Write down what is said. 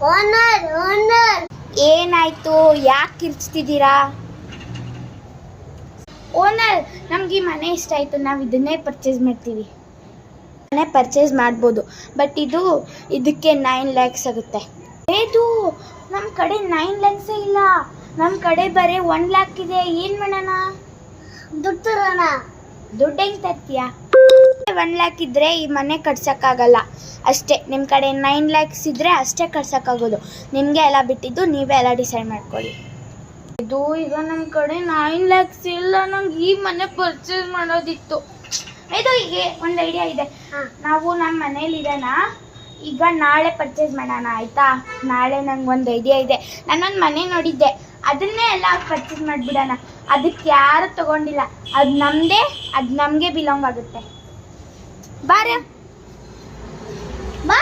Owner owner ಏನಾಯ್ತು? ಯಾಕೆ ಕಿರ್ಚ್ತಿದ್ದೀರಾ? Owner, ನಮ್ಗೆ ಈ ಮನೆ ಇಷ್ಟ ಆಯಿತು, ನಾವು ಇದನ್ನೇ ಪರ್ಚೇಸ್ ಮಾಡ್ತೀವಿ. ಮನೆ ಪರ್ಚೇಸ್ ಮಾಡ್ಬೋದು, ಬಟ್ ಇದಕ್ಕೆ 9 lakhs ಆಗುತ್ತೆ. ಇದು ನಮ್ಮ ಕಡೆ 9 lakhs ಇಲ್ಲ, ನಮ್ಮ ಕಡೆ ಬರೀ 1 lakh ಇದೆ. ಏನು ಮಾಡೋಣ? ದುಡ್ಡು ತರೋಣ. ದುಡ್ಡು ಹೆಂಗೆ ತರ್ತೀಯಾ? 1 lakh ಇದ್ದರೆ ಈ ಮನೆ ಕಟ್ಸೋಕ್ಕಾಗಲ್ಲ ಅಷ್ಟೇ. ನಿಮ್ಮ ಕಡೆ 9 lakhs ಇದ್ದರೆ ಅಷ್ಟೇ ಕಟ್ಸೋಕ್ಕಾಗೋದು. ನಿಮಗೆ ಎಲ್ಲ ಬಿಟ್ಟಿದ್ದು, ನೀವೇ ಎಲ್ಲ ಡಿಸೈಡ್ ಮಾಡ್ಕೊಳ್ಳಿ. ಇದು ಈಗ ನಮ್ಮ ಕಡೆ 9 lakhs ಇಲ್ಲ, ನಂಗೆ ಈ ಮನೆ ಪರ್ಚೇಸ್ ಮಾಡೋದಿತ್ತು. ಇದು ಹೀಗೆ ಒಂದು ಐಡಿಯಾ ಇದೆ. ನಾವು ನಮ್ಮ ಮನೇಲಿರೋಣ, ಈಗ ನಾಳೆ ಪರ್ಚೇಸ್ ಮಾಡೋಣ ಆಯಿತಾ? ನಾಳೆ ನಂಗೆ ಒಂದು ಐಡಿಯಾ ಇದೆ. ನಾನೊಂದು ಮನೆ ನೋಡಿದ್ದೆ, ಅದನ್ನೇ ಎಲ್ಲ ಪರ್ಚೇಸ್ ಮಾಡಿಬಿಡೋಣ. ಅದಕ್ಕೆ ಯಾರು ತೊಗೊಂಡಿಲ್ಲ, ಅದು ನಮ್ಮದೇ, ಅದು ನಮಗೆ ಬಿಲಾಂಗ್ ಆಗುತ್ತೆ. ಬಾರ ಬಾ.